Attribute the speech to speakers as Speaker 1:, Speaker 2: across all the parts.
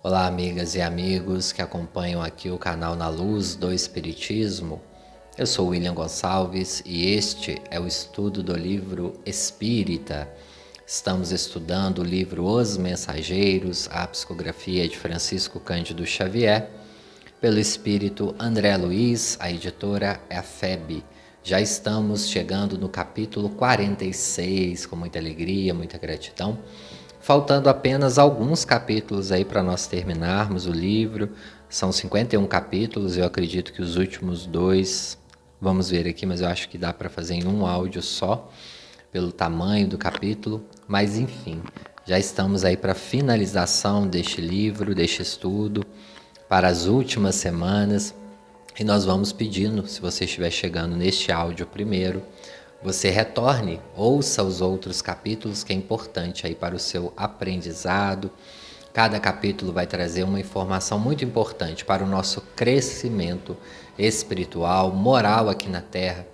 Speaker 1: Olá, amigas e amigos que acompanham aqui o canal Na Luz do Espiritismo. Eu sou William Gonçalves e este é o estudo do livro Espírita. Estamos estudando o livro Os Mensageiros, a psicografia de Francisco Cândido Xavier, pelo espírito André Luiz, a editora é a FEB. Já estamos chegando no capítulo 46, com muita alegria, muita gratidão. Faltando apenas alguns capítulos aí para nós terminarmos o livro. São 51 capítulos, eu acredito que os últimos dois, vamos ver aqui, mas eu acho que dá para fazer em um áudio só, pelo tamanho do capítulo. Mas enfim, já estamos aí para a finalização deste livro, deste estudo, para as últimas semanas. E nós vamos pedindo, se você estiver chegando neste áudio primeiro, você retorne, ouça os outros capítulos, que é importante aí para o seu aprendizado. Cada capítulo vai trazer uma informação muito importante para o nosso crescimento espiritual, moral aqui na Terra.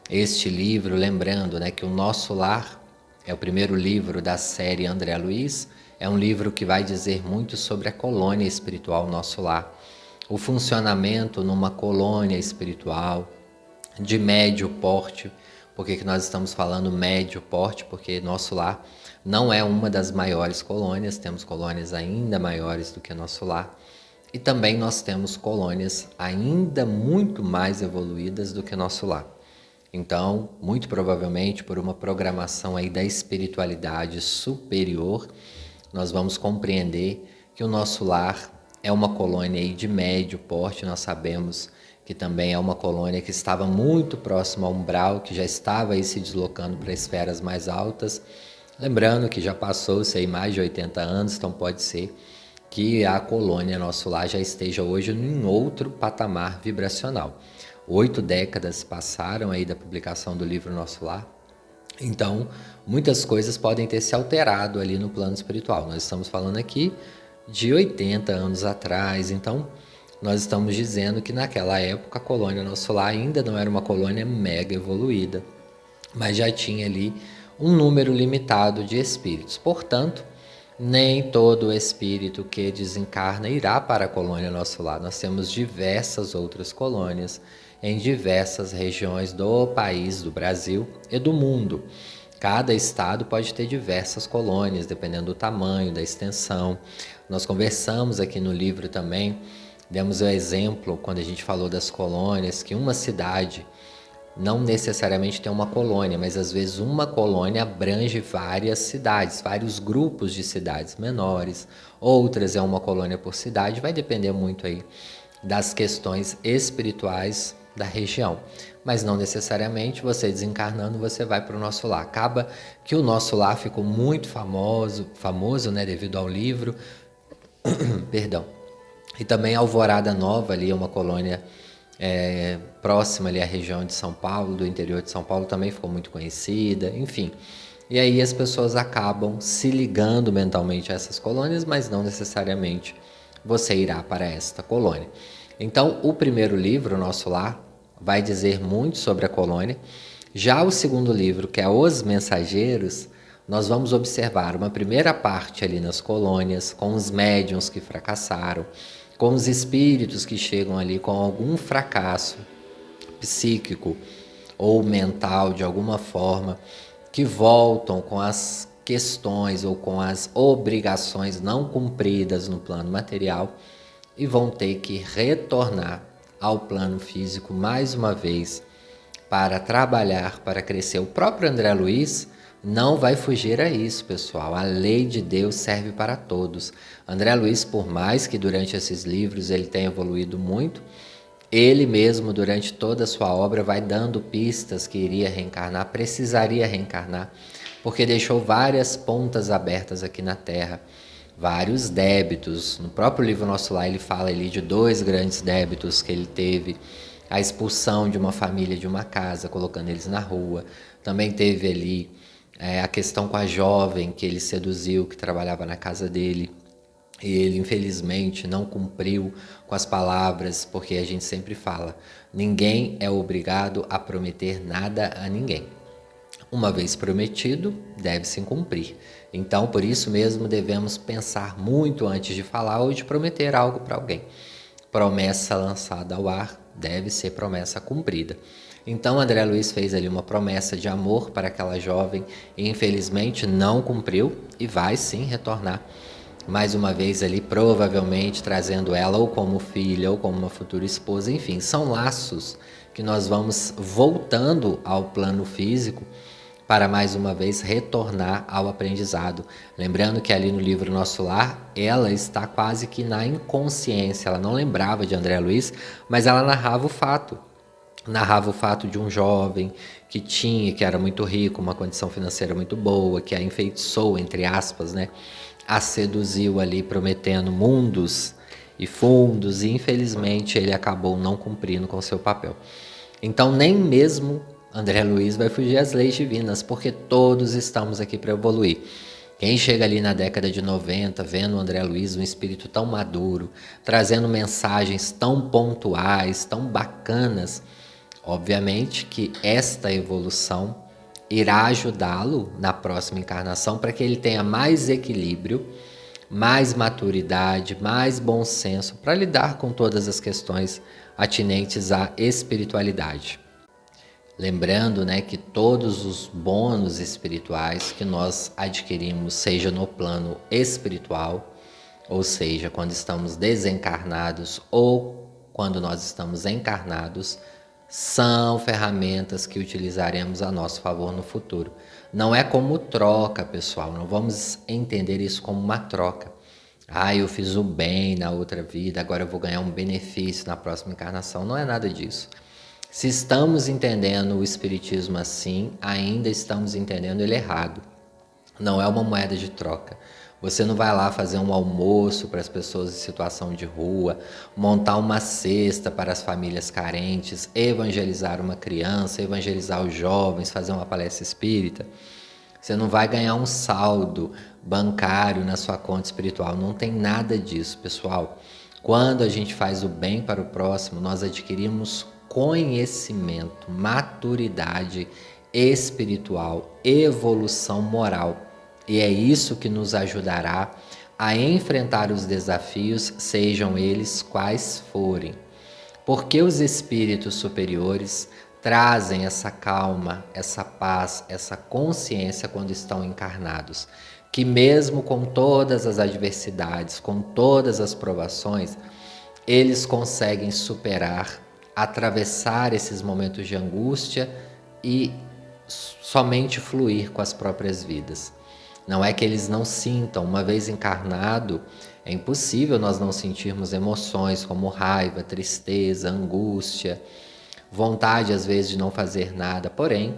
Speaker 1: Este livro, lembrando, que o Nosso Lar é o primeiro livro da série André Luiz, é um livro que vai dizer muito sobre a colônia espiritual Nosso Lar, o funcionamento numa colônia espiritual de médio porte. Por que nós estamos falando médio porte? Porque Nosso Lar não é uma das maiores colônias, temos colônias ainda maiores do que Nosso Lar. E também nós temos colônias ainda muito mais evoluídas do que Nosso Lar. Então, muito provavelmente, por uma programação aí da espiritualidade superior, nós vamos compreender que o Nosso Lar é uma colônia aí de médio porte. Nós sabemos que também é uma colônia que estava muito próxima ao umbral, que já estava aí se deslocando para esferas mais altas. Lembrando que já passou-se aí mais de 80 anos, então pode ser que a colônia Nosso Lar já esteja hoje em outro patamar vibracional. 8 décadas passaram aí da publicação do livro Nosso Lar, então muitas coisas podem ter se alterado ali no plano espiritual. Nós estamos falando aqui de 80 anos atrás, então nós estamos dizendo que naquela época a colônia Nosso Lar ainda não era uma colônia mega evoluída, mas já tinha ali um número limitado de espíritos. Portanto, nem todo espírito que desencarna irá para a colônia Nosso Lar. Nós temos diversas outras colônias em diversas regiões do país, do Brasil e do mundo. Cada estado pode ter diversas colônias, dependendo do tamanho, da extensão. Nós conversamos aqui no livro também, demos o exemplo, quando a gente falou das colônias, que uma cidade não necessariamente tem uma colônia, mas às vezes uma colônia abrange várias cidades, vários grupos de cidades menores. Outras é uma colônia por cidade, vai depender muito aí das questões espirituais da região. Mas não necessariamente você desencarnando, você vai para o Nosso Lar. Acaba que o Nosso Lar ficou muito famoso, devido ao livro, perdão. E também Alvorada Nova, ali é uma colônia próxima ali à região de São Paulo, do interior de São Paulo, também ficou muito conhecida, enfim. E aí as pessoas acabam se ligando mentalmente a essas colônias, mas não necessariamente você irá para esta colônia. Então, o primeiro livro, Nosso Lar, vai dizer muito sobre a colônia. Já o segundo livro, que é Os Mensageiros, nós vamos observar uma primeira parte ali nas colônias, com os médiuns que fracassaram, com os espíritos que chegam ali com algum fracasso psíquico ou mental de alguma forma, que voltam com as questões ou com as obrigações não cumpridas no plano material e vão ter que retornar ao plano físico mais uma vez para trabalhar, para crescer. O próprio André Luiz não vai fugir a isso, pessoal. A lei de Deus serve para todos. André Luiz, por mais que durante esses livros ele tenha evoluído muito, ele mesmo, durante toda a sua obra, vai dando pistas que iria reencarnar, precisaria reencarnar, porque deixou várias pontas abertas aqui na Terra, vários débitos. No próprio livro Nosso Lar ele fala ali de 2 grandes débitos que ele teve: a expulsão de uma família de uma casa, colocando eles na rua. Também teve ali a questão com a jovem que ele seduziu, que trabalhava na casa dele. E ele, infelizmente, não cumpriu com as palavras, porque a gente sempre fala, ninguém é obrigado a prometer nada a ninguém. Uma vez prometido, deve-se cumprir. Então, por isso mesmo, devemos pensar muito antes de falar ou de prometer algo para alguém. Promessa lançada ao ar deve ser promessa cumprida. Então, André Luiz fez ali uma promessa de amor para aquela jovem e infelizmente não cumpriu e vai sim retornar. Mais uma vez ali, provavelmente trazendo ela ou como filha ou como uma futura esposa, enfim, são laços que nós vamos voltando ao plano físico para mais uma vez retornar ao aprendizado. Lembrando que ali no livro Nosso Lar, ela está quase que na inconsciência, ela não lembrava de André Luiz, mas ela narrava o fato. Narrava o fato de um jovem que era muito rico, uma condição financeira muito boa, que a enfeitiçou, entre aspas, né? A seduziu ali, prometendo mundos e fundos, e infelizmente ele acabou não cumprindo com seu papel. Então, nem mesmo André Luiz vai fugir às leis divinas, porque todos estamos aqui para evoluir. Quem chega ali na década de 90, vendo o André Luiz, um espírito tão maduro, trazendo mensagens tão pontuais, tão bacanas, obviamente que esta evolução irá ajudá-lo na próxima encarnação para que ele tenha mais equilíbrio, mais maturidade, mais bom senso para lidar com todas as questões atinentes à espiritualidade. Lembrando, né, que todos os bônus espirituais que nós adquirimos, seja no plano espiritual, ou seja, quando estamos desencarnados ou quando nós estamos encarnados, são ferramentas que utilizaremos a nosso favor no futuro. Não é como troca, pessoal, não vamos entender isso como uma troca. Eu fiz o bem na outra vida, agora eu vou ganhar um benefício na próxima encarnação. Não é nada disso. Se estamos entendendo o Espiritismo assim, ainda estamos entendendo ele errado. Não é uma moeda de troca. Você não vai lá fazer um almoço para as pessoas em situação de rua, montar uma cesta para as famílias carentes, evangelizar uma criança, evangelizar os jovens, fazer uma palestra espírita. Você não vai ganhar um saldo bancário na sua conta espiritual. Não tem nada disso, pessoal. Quando a gente faz o bem para o próximo, nós adquirimos conhecimento, maturidade espiritual, evolução moral. E é isso que nos ajudará a enfrentar os desafios, sejam eles quais forem. Porque os espíritos superiores trazem essa calma, essa paz, essa consciência quando estão encarnados. Que mesmo com todas as adversidades, com todas as provações, eles conseguem superar, atravessar esses momentos de angústia e somente fluir com as próprias vidas. Não é que eles não sintam, uma vez encarnado, é impossível nós não sentirmos emoções como raiva, tristeza, angústia, vontade às vezes de não fazer nada. Porém,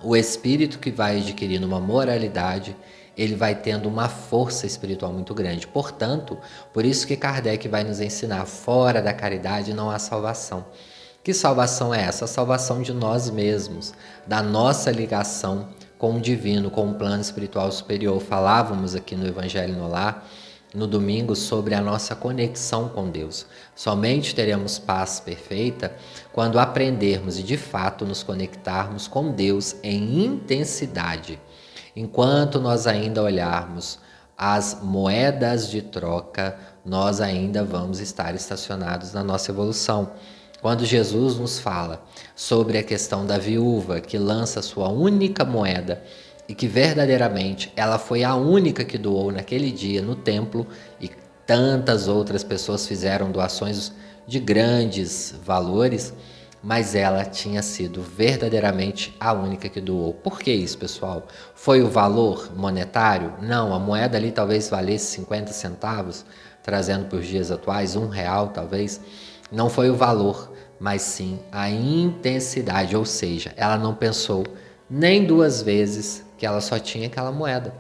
Speaker 1: o espírito que vai adquirindo uma moralidade, ele vai tendo uma força espiritual muito grande. Portanto, por isso que Kardec vai nos ensinar, fora da caridade não há salvação. Que salvação é essa? A salvação de nós mesmos, da nossa ligação com o divino, com o plano espiritual superior. Falávamos aqui no Evangelho no Lar, no domingo, sobre a nossa conexão com Deus. Somente teremos paz perfeita quando aprendermos e de fato nos conectarmos com Deus em intensidade. Enquanto nós ainda olharmos as moedas de troca, nós ainda vamos estar estacionados na nossa evolução. Quando Jesus nos fala sobre a questão da viúva que lança sua única moeda e que verdadeiramente ela foi a única que doou naquele dia no templo e tantas outras pessoas fizeram doações de grandes valores, mas ela tinha sido verdadeiramente a única que doou. Por que isso, pessoal? Foi o valor monetário? Não, a moeda ali talvez valesse 50 centavos, trazendo para os dias atuais, R$1 talvez. Não foi o valor, mas sim a intensidade, ou seja, ela não pensou nem duas vezes que ela só tinha aquela moeda.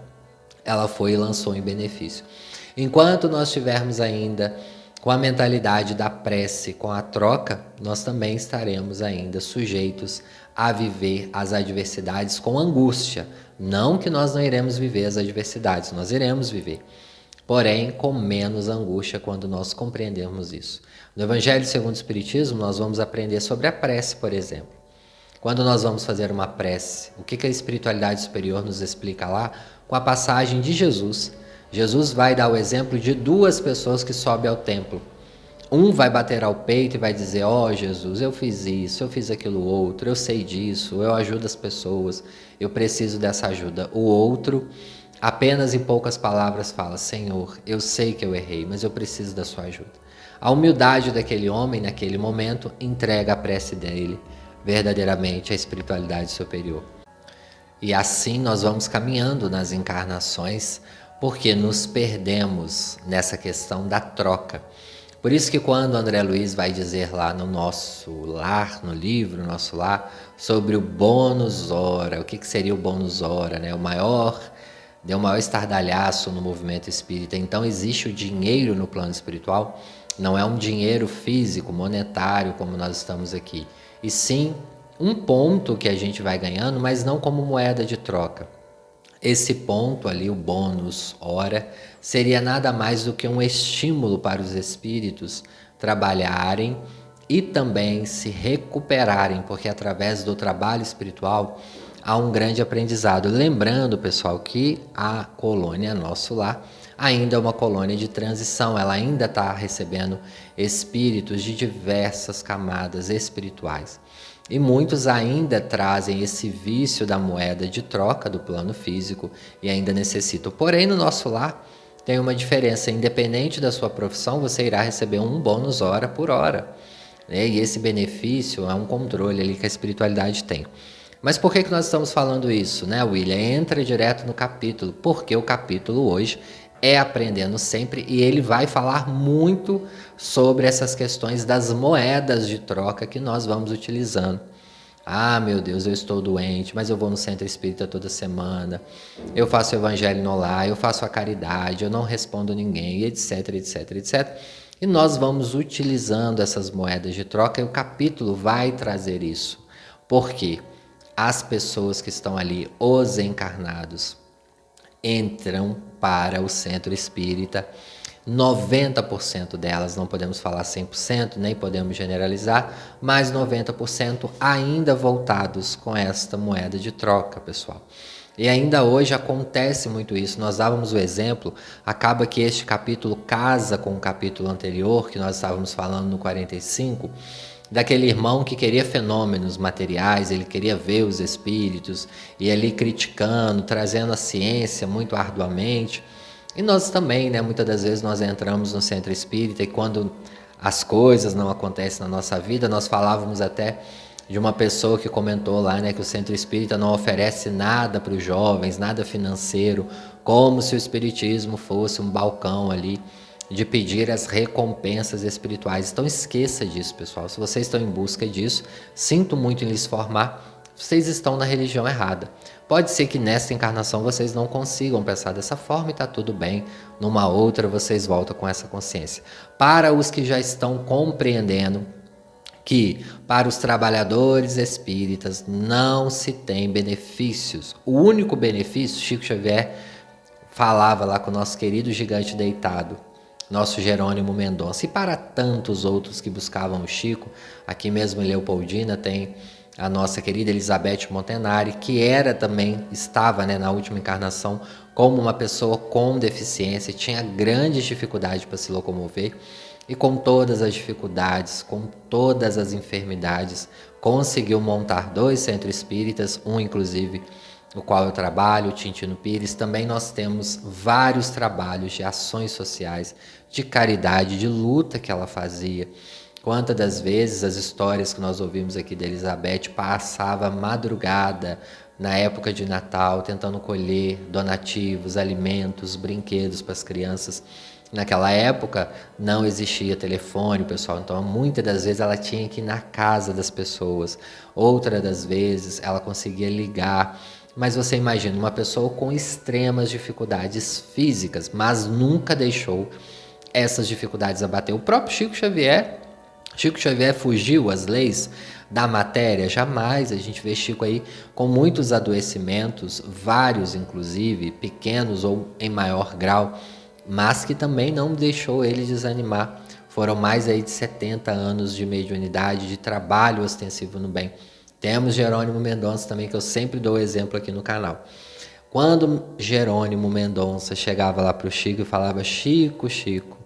Speaker 1: Ela foi e lançou em benefício. Enquanto nós tivermos ainda com a mentalidade da prece, com a troca, nós também estaremos ainda sujeitos a viver as adversidades com angústia. Não que nós não iremos viver as adversidades, nós iremos viver. Porém, com menos angústia quando nós compreendermos isso. No Evangelho segundo o Espiritismo, nós vamos aprender sobre a prece, por exemplo. Quando nós vamos fazer uma prece, o que a espiritualidade superior nos explica lá? Com a passagem de Jesus. Jesus vai dar o exemplo de duas pessoas que sobem ao templo. Um vai bater ao peito e vai dizer: ó Jesus, eu fiz isso, eu fiz aquilo outro, eu sei disso, eu ajudo as pessoas, eu preciso dessa ajuda. O outro, apenas em poucas palavras, fala: Senhor, eu sei que eu errei, mas eu preciso da sua ajuda. A humildade daquele homem, naquele momento, entrega a prece dele verdadeiramente à espiritualidade superior. E assim nós vamos caminhando nas encarnações, porque nos perdemos nessa questão da troca. Por isso que quando André Luiz vai dizer lá no nosso lar, no livro Nosso Lar, sobre o bônus hora, o que seria o bônus hora, né? Deu o maior estardalhaço no movimento espírita. Então existe o dinheiro no plano espiritual, não é um dinheiro físico, monetário, como nós estamos aqui, e sim um ponto que a gente vai ganhando, mas não como moeda de troca. Esse ponto ali, o bônus hora, seria nada mais do que um estímulo para os espíritos trabalharem e também se recuperarem, porque através do trabalho espiritual há um grande aprendizado. Lembrando, pessoal, que a colônia Nosso Lar ainda é uma colônia de transição, ela ainda está recebendo espíritos de diversas camadas espirituais. E muitos ainda trazem esse vício da moeda de troca do plano físico e ainda necessitam. Porém, no Nosso Lar tem uma diferença. Independente da sua profissão, você irá receber um bônus hora por hora, né? E esse benefício é um controle ali que a espiritualidade tem. Mas por que nós estamos falando isso, né, William? Entra direto no capítulo, porque o capítulo hoje é Aprendendo Sempre e ele vai falar muito sobre essas questões das moedas de troca que nós vamos utilizando. Ah, meu Deus, eu estou doente, mas eu vou no centro espírita toda semana, eu faço o evangelho no lar, eu faço a caridade, eu não respondo ninguém, etc, etc, etc. E nós vamos utilizando essas moedas de troca e o capítulo vai trazer isso. Por quê? As pessoas que estão ali, os encarnados, entram para o centro espírita, 90% delas, não podemos falar 100%, nem podemos generalizar, mas 90% ainda voltados com esta moeda de troca, pessoal. E ainda hoje acontece muito isso. Nós dávamos o exemplo, acaba que este capítulo casa com o capítulo anterior, que nós estávamos falando no 45, daquele irmão que queria fenômenos materiais, ele queria ver os espíritos, e ali criticando, trazendo a ciência muito arduamente. E nós também, né, muitas das vezes nós entramos no centro espírita e quando as coisas não acontecem na nossa vida, nós falávamos até de uma pessoa que comentou lá, né, que o centro espírita não oferece nada para os jovens, nada financeiro, como se o espiritismo fosse um balcão ali de pedir as recompensas espirituais. Então esqueça disso, pessoal. Se vocês estão em busca disso, sinto muito em lhes formar, vocês estão na religião errada. Pode ser que nesta encarnação vocês não consigam pensar dessa forma e está tudo bem. Numa outra vocês voltam com essa consciência. Para os que já estão compreendendo que para os trabalhadores espíritas não se tem benefícios. O único benefício, Chico Xavier falava lá com o nosso querido gigante deitado, nosso Jerônimo Mendonça, e para tantos outros que buscavam o Chico, aqui mesmo em Leopoldina tem a nossa querida Elizabeth Montenari, que estava, né, na última encarnação como uma pessoa com deficiência, tinha grandes dificuldades para se locomover, e com todas as dificuldades, com todas as enfermidades, conseguiu montar 2 centros espíritas, um inclusive no qual eu trabalho, o Tintino Pires. Também nós temos vários trabalhos de ações sociais, de caridade, de luta que ela fazia. Quantas das vezes as histórias que nós ouvimos aqui da Elizabeth, passava madrugada na época de Natal tentando colher donativos, alimentos, brinquedos para as crianças. Naquela época não existia telefone, pessoal, então muitas das vezes ela tinha que ir na casa das pessoas, outras das vezes ela conseguia ligar. Mas você imagina, uma pessoa com extremas dificuldades físicas, mas nunca deixou essas dificuldades abater. O próprio Chico Xavier fugiu às leis da matéria? Jamais. A gente vê Chico aí com muitos adoecimentos, vários inclusive, pequenos ou em maior grau, mas que também não deixou ele desanimar. Foram mais aí de 70 anos de mediunidade, de trabalho ostensivo no bem. Temos Jerônimo Mendonça também, que eu sempre dou exemplo aqui no canal. Quando Jerônimo Mendonça chegava lá para o Chico e falava: Chico, Chico,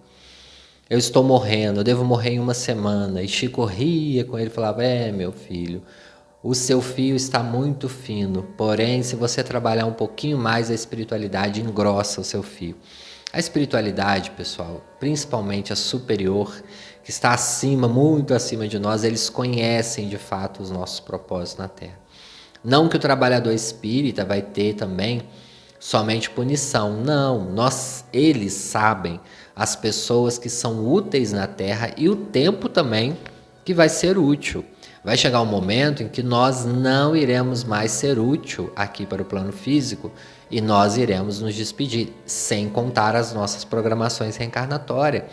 Speaker 1: eu estou morrendo, eu devo morrer em uma semana. E Chico ria com ele e falava: meu filho, o seu fio está muito fino, porém, se você trabalhar um pouquinho mais a espiritualidade, engrossa o seu fio. A espiritualidade, pessoal, principalmente a superior, que está acima, muito acima de nós, eles conhecem de fato os nossos propósitos na Terra. Não que o trabalhador espírita vai ter também somente punição. Não, eles sabem as pessoas que são úteis na Terra e o tempo também que vai ser útil. Vai chegar um momento em que nós não iremos mais ser útil aqui para o plano físico e nós iremos nos despedir, sem contar as nossas programações reencarnatórias.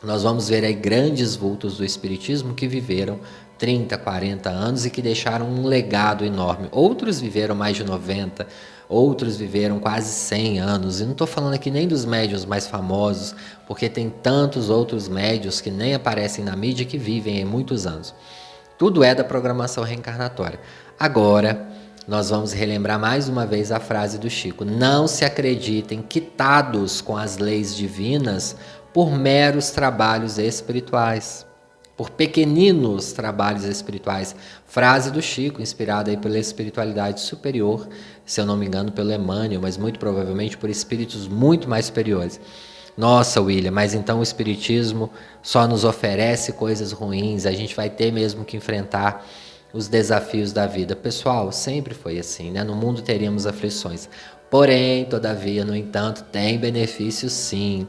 Speaker 1: Nós vamos ver aí grandes vultos do espiritismo que viveram 30, 40 anos e que deixaram um legado enorme. Outros viveram mais de 90, outros viveram quase 100 anos. E não estou falando aqui nem dos médiuns mais famosos, porque tem tantos outros médiuns que nem aparecem na mídia que vivem em muitos anos. Tudo é da programação reencarnatória. Agora, nós vamos relembrar mais uma vez a frase do Chico: não se acreditem quitados com as leis divinas por meros trabalhos espirituais, por pequeninos trabalhos espirituais. Frase do Chico, inspirada aí pela espiritualidade superior, se eu não me engano pelo Emmanuel, mas muito provavelmente por espíritos muito mais superiores. Nossa, William, mas então o espiritismo só nos oferece coisas ruins, a gente vai ter mesmo que enfrentar os desafios da vida. Pessoal, sempre foi assim, né? No mundo teríamos aflições. Porém, todavia, no entanto, tem benefícios sim.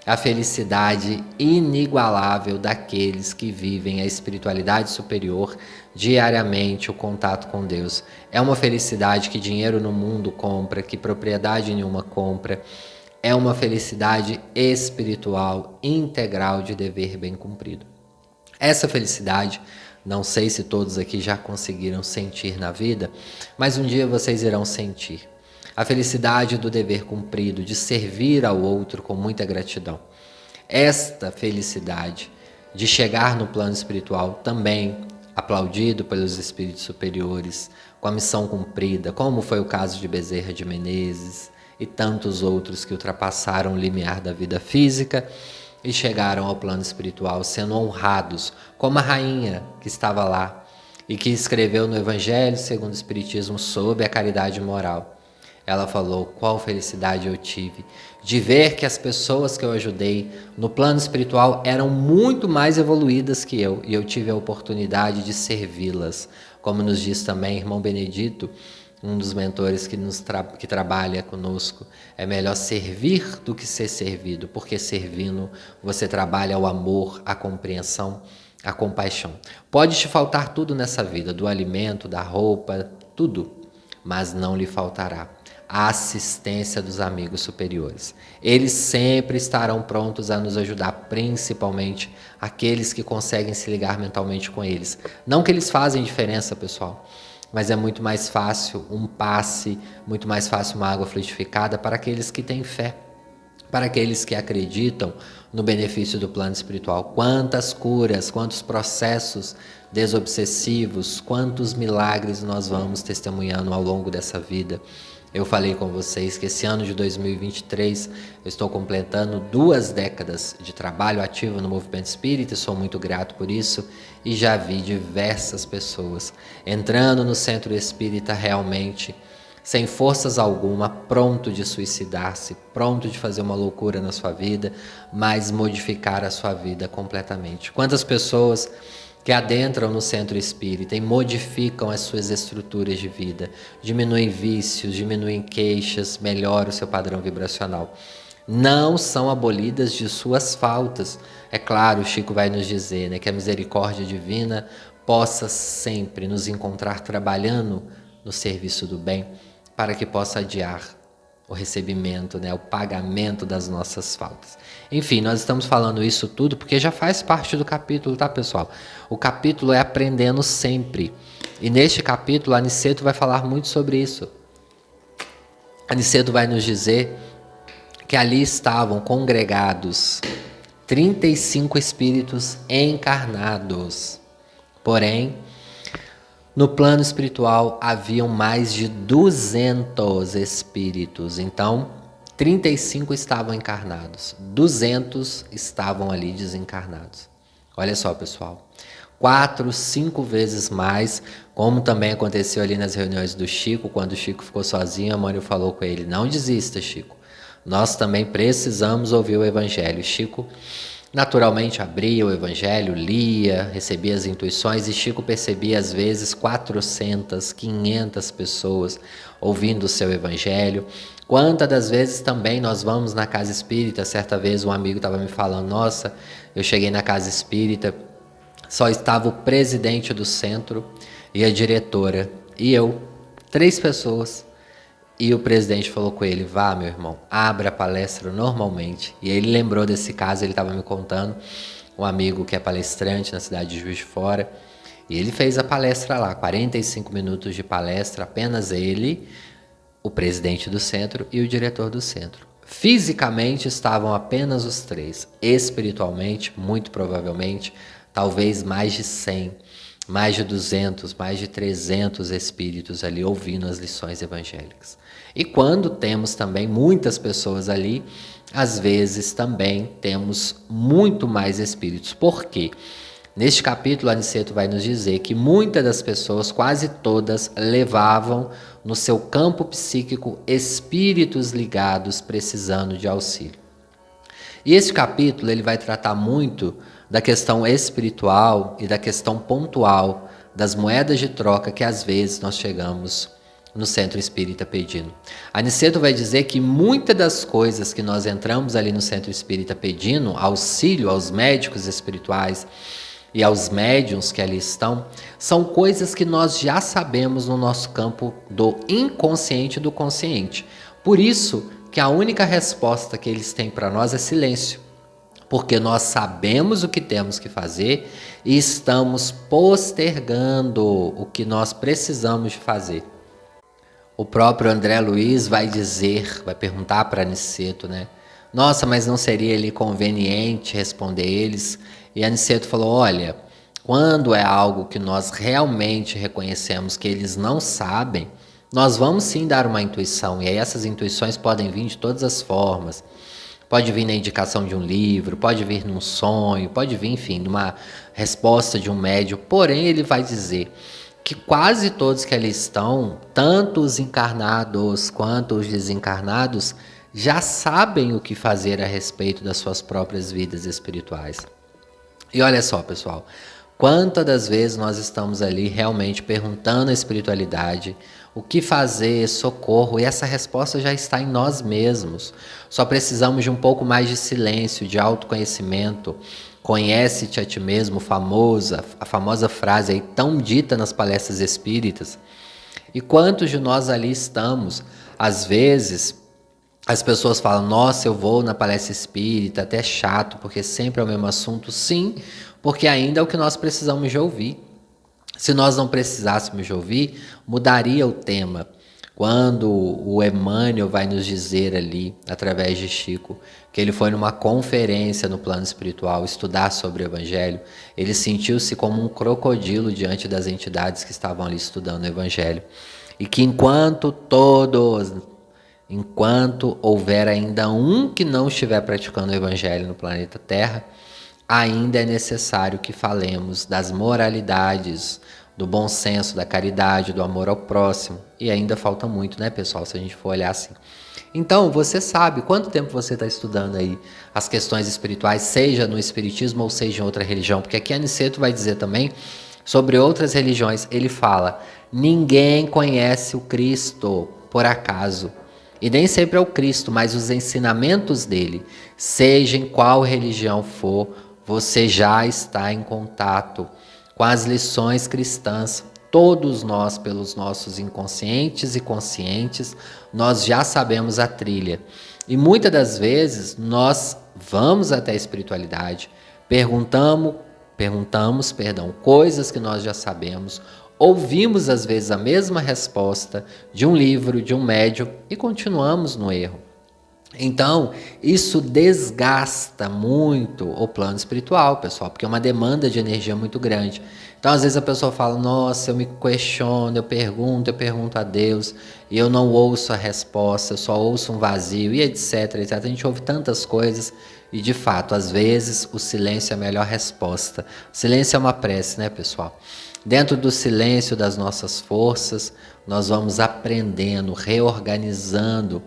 Speaker 1: A felicidade inigualável daqueles que vivem a espiritualidade superior diariamente, o contato com Deus. É uma felicidade que dinheiro no mundo compra, que propriedade nenhuma compra. É uma felicidade espiritual, integral, de dever bem cumprido. Essa felicidade, não sei se todos aqui já conseguiram sentir na vida, mas um dia vocês irão sentir. A felicidade do dever cumprido, de servir ao outro com muita gratidão. Esta felicidade de chegar no plano espiritual também aplaudido pelos espíritos superiores, com a missão cumprida, como foi o caso de Bezerra de Menezes, e tantos outros que ultrapassaram o limiar da vida física e chegaram ao plano espiritual sendo honrados, como a rainha que estava lá e que escreveu no Evangelho segundo o Espiritismo sobre a caridade moral. Ela falou: qual felicidade eu tive de ver que as pessoas que eu ajudei no plano espiritual eram muito mais evoluídas que eu, e eu tive a oportunidade de servi-las. Como nos diz também irmão Benedito, um dos mentores que trabalha conosco: é melhor servir do que ser servido, porque servindo você trabalha o amor, a compreensão, a compaixão. Pode te faltar tudo nessa vida, do alimento, da roupa, tudo, mas não lhe faltará a assistência dos amigos superiores. Eles sempre estarão prontos a nos ajudar, principalmente aqueles que conseguem se ligar mentalmente com eles. Não que eles fazem diferença, pessoal, mas é muito mais fácil um passe, muito mais fácil uma água fluidificada para aqueles que têm fé, para aqueles que acreditam no benefício do plano espiritual. Quantas curas, quantos processos desobsessivos, quantos milagres nós vamos testemunhando ao longo dessa vida. Eu falei com vocês que esse ano de 2023 eu estou completando 2 décadas de trabalho ativo no movimento espírita, e sou muito grato por isso, e já vi diversas pessoas entrando no centro espírita realmente sem forças alguma, pronto de suicidar-se, pronto de fazer uma loucura na sua vida, mas modificar a sua vida completamente. Quantas pessoas que adentram no centro espírita e modificam as suas estruturas de vida, diminuem vícios, diminuem queixas, melhoram o seu padrão vibracional. Não são abolidas de suas faltas. É claro, o Chico vai nos dizer, né, que a misericórdia divina possa sempre nos encontrar trabalhando no serviço do bem, para que possa adiar o recebimento, né, o pagamento das nossas faltas. Enfim, nós estamos falando isso tudo porque já faz parte do capítulo, tá, pessoal? O capítulo é Aprendendo Sempre. E neste capítulo, Aniceto vai falar muito sobre isso. Aniceto vai nos dizer que ali estavam congregados 35 espíritos encarnados. Porém, No plano espiritual haviam mais de 200 espíritos, então 35 estavam encarnados, 200 estavam ali desencarnados. Olha só, pessoal, 4, 5 vezes mais, como também aconteceu ali nas reuniões do Chico, quando o Chico ficou sozinho, a Mônica falou com ele: não desista, Chico, nós também precisamos ouvir o Evangelho. Chico naturalmente abria o Evangelho, lia, recebia as intuições, e Chico percebia às vezes 400, 500 pessoas ouvindo o seu Evangelho. Quantas das vezes também nós vamos na casa espírita? Certa vez um amigo estava me falando: nossa, eu cheguei na casa espírita, só estava o presidente do centro e a diretora, e eu, 3 pessoas. E o presidente falou com ele: vá, meu irmão, abra a palestra normalmente. E ele lembrou desse caso, ele estava me contando, um amigo que é palestrante na cidade de Juiz de Fora, e ele fez a palestra lá, 45 minutos de palestra, apenas ele, o presidente do centro e o diretor do centro. Fisicamente estavam apenas os 3, espiritualmente, muito provavelmente, talvez mais de 100, mais de 200, mais de 300 espíritos ali ouvindo as lições evangélicas. E quando temos também muitas pessoas ali, às vezes também temos muito mais espíritos. Por quê? Neste capítulo, Aniceto vai nos dizer que muitas das pessoas, quase todas, levavam no seu campo psíquico espíritos ligados precisando de auxílio. E esse capítulo ele vai tratar muito da questão espiritual e da questão pontual das moedas de troca que às vezes nós chegamos no centro espírita pedindo. Aniceto vai dizer que muitas das coisas que nós entramos ali no centro espírita pedindo auxílio aos médicos espirituais e aos médiuns que ali estão, são coisas que nós já sabemos no nosso campo do inconsciente e do consciente. Por isso que a única resposta que eles têm para nós é silêncio, porque nós sabemos o que temos que fazer e estamos postergando o que nós precisamos de fazer. O próprio André Luiz vai dizer, vai perguntar para Aniceto, né? Nossa, mas não seria ali conveniente responder eles? E Aniceto falou: olha, quando é algo que nós realmente reconhecemos que eles não sabem, nós vamos sim dar uma intuição. E aí essas intuições podem vir de todas as formas. Pode vir na indicação de um livro, pode vir num sonho, pode vir, enfim, numa resposta de um médium. Porém, ele vai dizer que quase todos que ali estão, tanto os encarnados quanto os desencarnados, já sabem o que fazer a respeito das suas próprias vidas espirituais. E olha só, pessoal, quantas das vezes nós estamos ali realmente perguntando à espiritualidade o que fazer, socorro, e essa resposta já está em nós mesmos. Só precisamos de um pouco mais de silêncio, de autoconhecimento. Conhece-te a ti mesmo, a famosa frase aí tão dita nas palestras espíritas. E quantos de nós ali estamos? Às vezes as pessoas falam: nossa, eu vou na palestra espírita, até chato, porque sempre é o mesmo assunto. Sim, porque ainda é o que nós precisamos de ouvir. Se nós não precisássemos de ouvir, mudaria o tema. Quando o Emmanuel vai nos dizer ali, através de Chico, que ele foi numa conferência no plano espiritual estudar sobre o Evangelho, ele sentiu-se como um crocodilo diante das entidades que estavam ali estudando o Evangelho. E que enquanto houver ainda um que não estiver praticando o Evangelho no planeta Terra, ainda é necessário que falemos das moralidades, do bom senso, da caridade, do amor ao próximo. E ainda falta muito, né, pessoal, se a gente for olhar assim. Então, você sabe quanto tempo você está estudando aí as questões espirituais, seja no espiritismo ou seja em outra religião, porque aqui Aniceto vai dizer também sobre outras religiões. Ele fala: ninguém conhece o Cristo por acaso. E nem sempre é o Cristo, mas os ensinamentos dele, seja em qual religião for, você já está em contato com as lições cristãs. Todos nós, pelos nossos inconscientes e conscientes, nós já sabemos a trilha. E muitas das vezes nós vamos até a espiritualidade, perguntamos, coisas que nós já sabemos, ouvimos às vezes a mesma resposta de um livro, de um médium e continuamos no erro. Então, isso desgasta muito o plano espiritual, pessoal, porque é uma demanda de energia muito grande. Então, às vezes a pessoa fala: nossa, eu me questiono, eu pergunto a Deus, e eu não ouço a resposta, eu só ouço um vazio, e etc, etc. A gente ouve tantas coisas, e de fato, às vezes, o silêncio é a melhor resposta. O silêncio é uma prece, né, pessoal? Dentro do silêncio das nossas forças, nós vamos aprendendo, reorganizando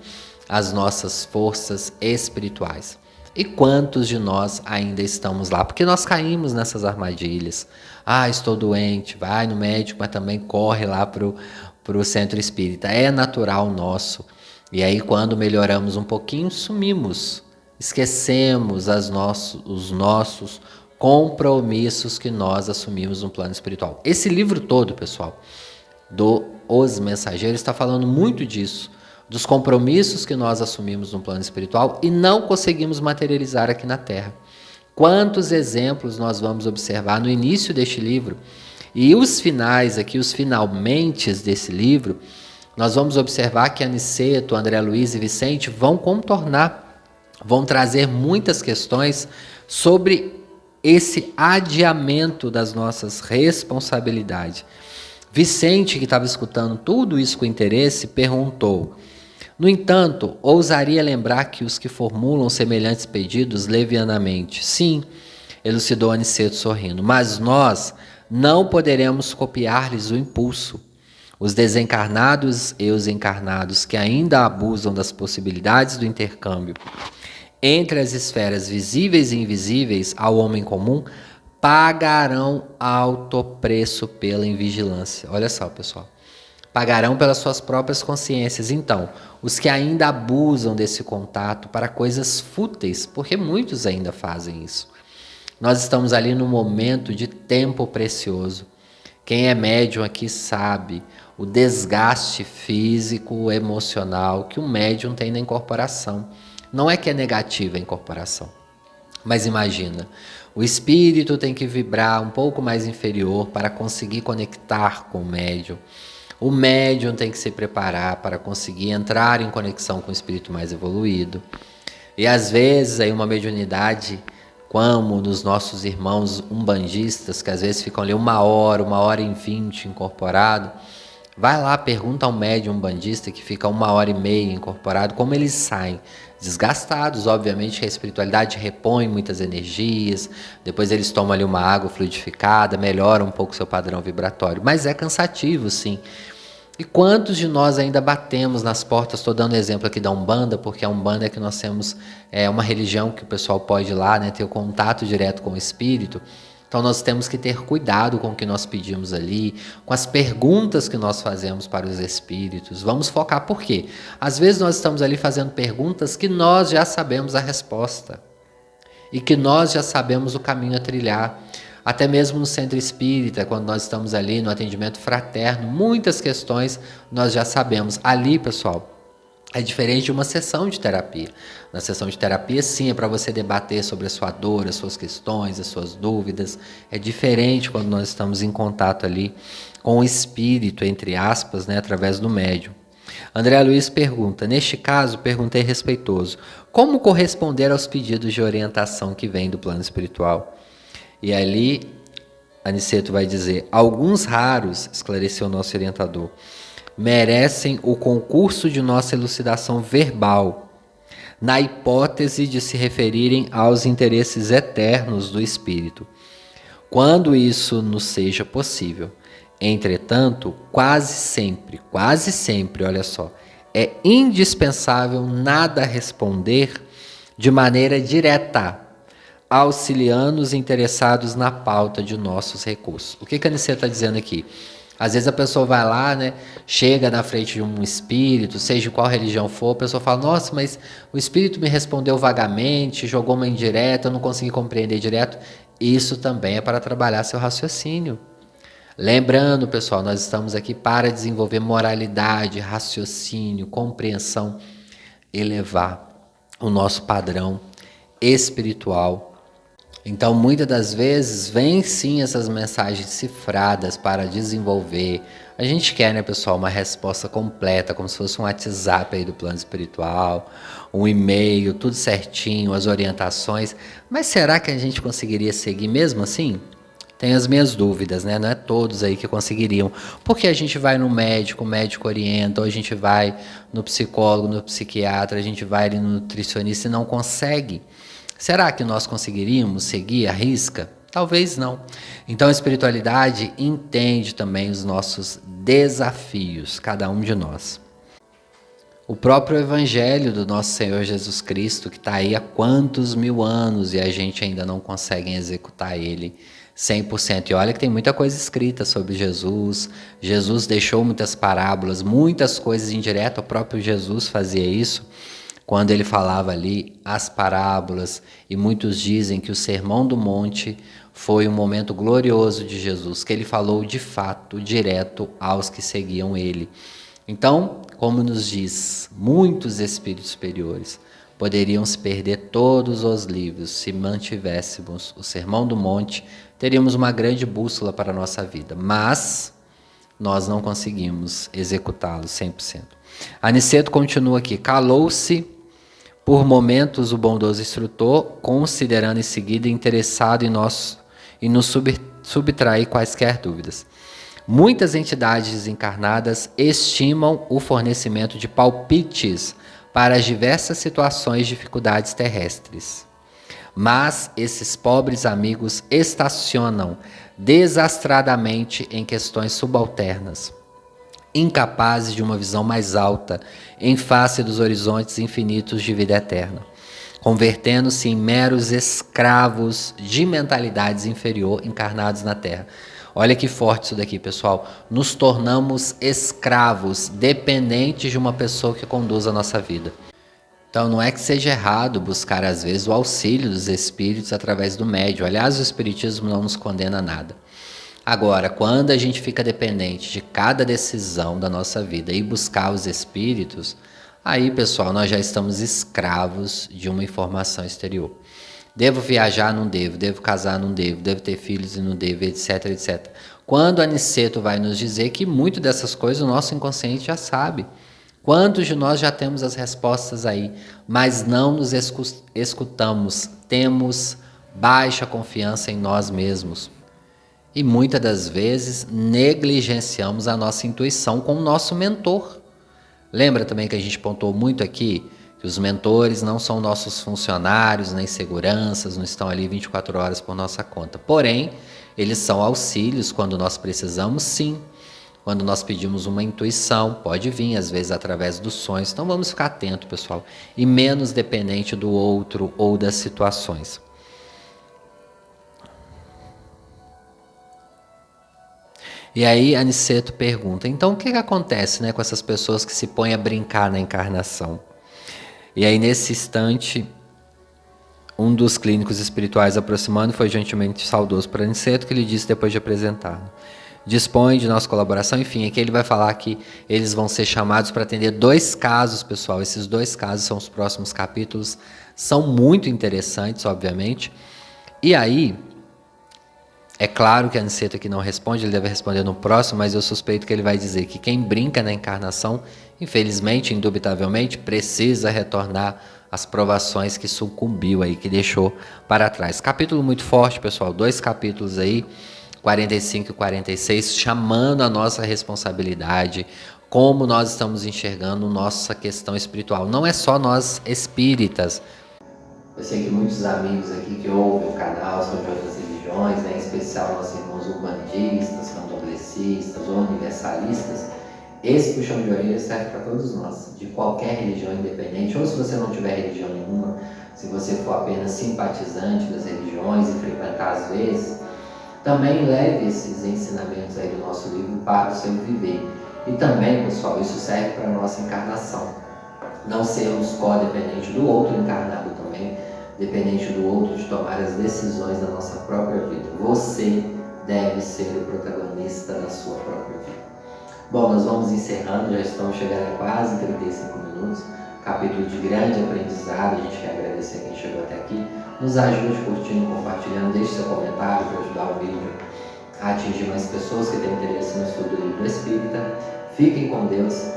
Speaker 1: as nossas forças espirituais. E quantos de nós ainda estamos lá? Porque nós caímos nessas armadilhas. Ah, estou doente, vai no médico, mas também corre lá pro centro espírita. É natural nosso. E aí, quando melhoramos um pouquinho, sumimos. Esquecemos os nossos compromissos que nós assumimos no plano espiritual. Esse livro todo, pessoal, do Os Mensageiros, está falando muito disso, dos compromissos que nós assumimos no plano espiritual e não conseguimos materializar aqui na Terra. Quantos exemplos nós vamos observar no início deste livro e os finais aqui, os finalmentes desse livro, nós vamos observar que Aniceto, André Luiz e Vicente vão contornar, vão trazer muitas questões sobre esse adiamento das nossas responsabilidades. Vicente, que estava escutando tudo isso com interesse, perguntou: no entanto, ousaria lembrar que os que formulam semelhantes pedidos levianamente. Sim, elucidou Aniceto sorrindo, mas nós não poderemos copiar-lhes o impulso. Os desencarnados e os encarnados que ainda abusam das possibilidades do intercâmbio entre as esferas visíveis e invisíveis ao homem comum pagarão alto preço pela invigilância. Olha só, pessoal. Pagarão pelas suas próprias consciências. Então, os que ainda abusam desse contato para coisas fúteis, porque muitos ainda fazem isso. Nós estamos ali num momento de tempo precioso. Quem é médium aqui sabe o desgaste físico, emocional que o médium tem na incorporação. Não é que é negativa a incorporação, mas imagina, o espírito tem que vibrar um pouco mais inferior para conseguir conectar com o médium. O médium tem que se preparar para conseguir entrar em conexão com o espírito mais evoluído. E às vezes aí uma mediunidade, como nos nossos irmãos umbandistas, que às vezes ficam ali 1 hora e 20 incorporado, vai lá, pergunta ao médium umbandista que fica 1 hora e meia incorporado, como eles saem. Desgastados, obviamente que a espiritualidade repõe muitas energias, depois eles tomam ali uma água fluidificada, melhora um pouco seu padrão vibratório, mas é cansativo, sim. E quantos de nós ainda batemos nas portas? Estou dando exemplo aqui da Umbanda, porque a Umbanda é que nós temos uma religião que o pessoal pode ir lá, né, ter o contato direto com o espírito. Então nós temos que ter cuidado com o que nós pedimos ali, com as perguntas que nós fazemos para os espíritos. Vamos focar por quê? Às vezes nós estamos ali fazendo perguntas que nós já sabemos a resposta e que nós já sabemos o caminho a trilhar. Até mesmo no centro espírita, quando nós estamos ali no atendimento fraterno, muitas questões nós já sabemos. Ali, pessoal, é diferente de uma sessão de terapia. Na sessão de terapia, sim, é para você debater sobre a sua dor, as suas questões, as suas dúvidas. É diferente quando nós estamos em contato ali com o espírito, entre aspas, né, através do médium. André Luiz pergunta: neste caso, perguntei respeitoso, como corresponder aos pedidos de orientação que vêm do plano espiritual? E ali, Aniceto vai dizer: alguns raros, esclareceu o nosso orientador, merecem o concurso de nossa elucidação verbal, na hipótese de se referirem aos interesses eternos do espírito, quando isso nos seja possível. Entretanto, quase sempre, olha só, é indispensável nada responder de maneira direta, auxiliando os interessados na pauta de nossos recursos. O que a Aniceto está dizendo aqui? Às vezes a pessoa vai lá, né, chega na frente de um espírito, seja qual religião for, a pessoa fala: nossa, mas o espírito me respondeu vagamente, jogou uma indireta, eu não consegui compreender direto. Isso também é para trabalhar seu raciocínio. Lembrando, pessoal, nós estamos aqui para desenvolver moralidade, raciocínio, compreensão, elevar o nosso padrão espiritual Então, muitas das vezes, vem sim essas mensagens cifradas para desenvolver. A gente quer, né, pessoal, uma resposta completa, como se fosse um WhatsApp aí do plano espiritual, um e-mail, tudo certinho, as orientações. Mas será que a gente conseguiria seguir mesmo assim? Tenho as minhas dúvidas, né? Não é todos aí que conseguiriam. Porque a gente vai no médico, o médico orienta, ou a gente vai no psicólogo, no psiquiatra, a gente vai ali no nutricionista e não consegue. Será que nós conseguiríamos seguir à risca? Talvez não. Então a espiritualidade entende também os nossos desafios, cada um de nós. O próprio Evangelho do nosso Senhor Jesus Cristo, que está aí há quantos mil anos e a gente ainda não consegue executar ele 100%. E olha que tem muita coisa escrita sobre Jesus. Jesus deixou muitas parábolas, muitas coisas indiretas. O próprio Jesus fazia isso quando ele falava ali as parábolas. E muitos dizem que o Sermão do Monte foi um momento glorioso de Jesus, que ele falou de fato direto aos que seguiam ele. Então, como nos diz, muitos espíritos superiores poderiam se perder todos os livros se mantivéssemos o Sermão do Monte, teríamos uma grande bússola para a nossa vida, mas nós não conseguimos executá-lo 100%. Aniceto continua aqui, calou-se por momentos o bondoso instrutor, considerando em seguida interessado em nós e nos subtrair quaisquer dúvidas. Muitas entidades desencarnadas estimam o fornecimento de palpites para as diversas situações de dificuldades terrestres. Mas esses pobres amigos estacionam desastradamente em questões subalternas, incapazes de uma visão mais alta em face dos horizontes infinitos de vida eterna, convertendo-se em meros escravos de mentalidades inferior encarnados na Terra. Olha que forte isso daqui, pessoal. Nos tornamos escravos, dependentes de uma pessoa que conduz a nossa vida. Então não é que seja errado buscar às vezes o auxílio dos espíritos através do médium. Aliás, o espiritismo não nos condena a nada. Agora, quando a gente fica dependente de cada decisão da nossa vida e buscar os espíritos, aí, pessoal, nós já estamos escravos de uma informação exterior. Devo viajar? Não devo. Devo casar? Não devo. Devo ter filhos e não devo, etc, etc. Quando Aniceto vai nos dizer que muito dessas coisas o nosso inconsciente já sabe. Quantos de nós já temos as respostas aí, mas não nos escutamos, temos baixa confiança em nós mesmos. E muitas das vezes negligenciamos a nossa intuição com o nosso mentor. Lembra também que a gente pontuou muito aqui que os mentores não são nossos funcionários, nem seguranças, não estão ali 24 horas por nossa conta. Porém, eles são auxílios quando nós precisamos, sim. Quando nós pedimos uma intuição, pode vir às vezes através dos sonhos. Então vamos ficar atento, pessoal, e menos dependente do outro ou das situações. E aí Aniceto pergunta, então o que acontece, né, com essas pessoas que se põem a brincar na encarnação? E aí nesse instante, um dos clínicos espirituais aproximando foi gentilmente saudoso para Aniceto, que lhe disse depois de apresentá-lo. Dispõe de nossa colaboração, enfim, aqui ele vai falar que eles vão ser chamados para atender 2 casos, pessoal. Esses 2 casos são os próximos capítulos, são muito interessantes, obviamente. E aí, é claro que Aniceto aqui não responde, ele deve responder no próximo, mas eu suspeito que ele vai dizer que quem brinca na encarnação, infelizmente, indubitavelmente, precisa retornar às provações que sucumbiu aí, que deixou para trás. Capítulo muito forte, pessoal, 2 capítulos aí, 45 e 46, chamando a nossa responsabilidade, como nós estamos enxergando nossa questão espiritual. Não é só nós espíritas. Eu sei que muitos amigos aqui que ouvem o canal são de outras religiões, né? Em especial nossos irmãos umbandistas, candomblecistas ou universalistas. Esse puxão de orelha serve para todos nós, de qualquer religião independente, ou se você não tiver religião nenhuma, se você for apenas simpatizante das religiões e frequentar às vezes, também leve esses ensinamentos aí do nosso livro para o seu viver. E também, pessoal, isso serve para a nossa encarnação. Não sermos codependentes do outro encarnado também, dependente do outro de tomar as decisões da nossa própria vida. Você deve ser o protagonista da sua própria vida. Bom, nós vamos encerrando, já estamos chegando a quase 35 minutos. Capítulo de grande aprendizado, a gente quer agradecer a quem chegou até aqui. Nos ajude curtindo, compartilhando, deixe seu comentário para ajudar o vídeo a atingir mais pessoas que têm interesse no estudo do livro espírita. Fiquem com Deus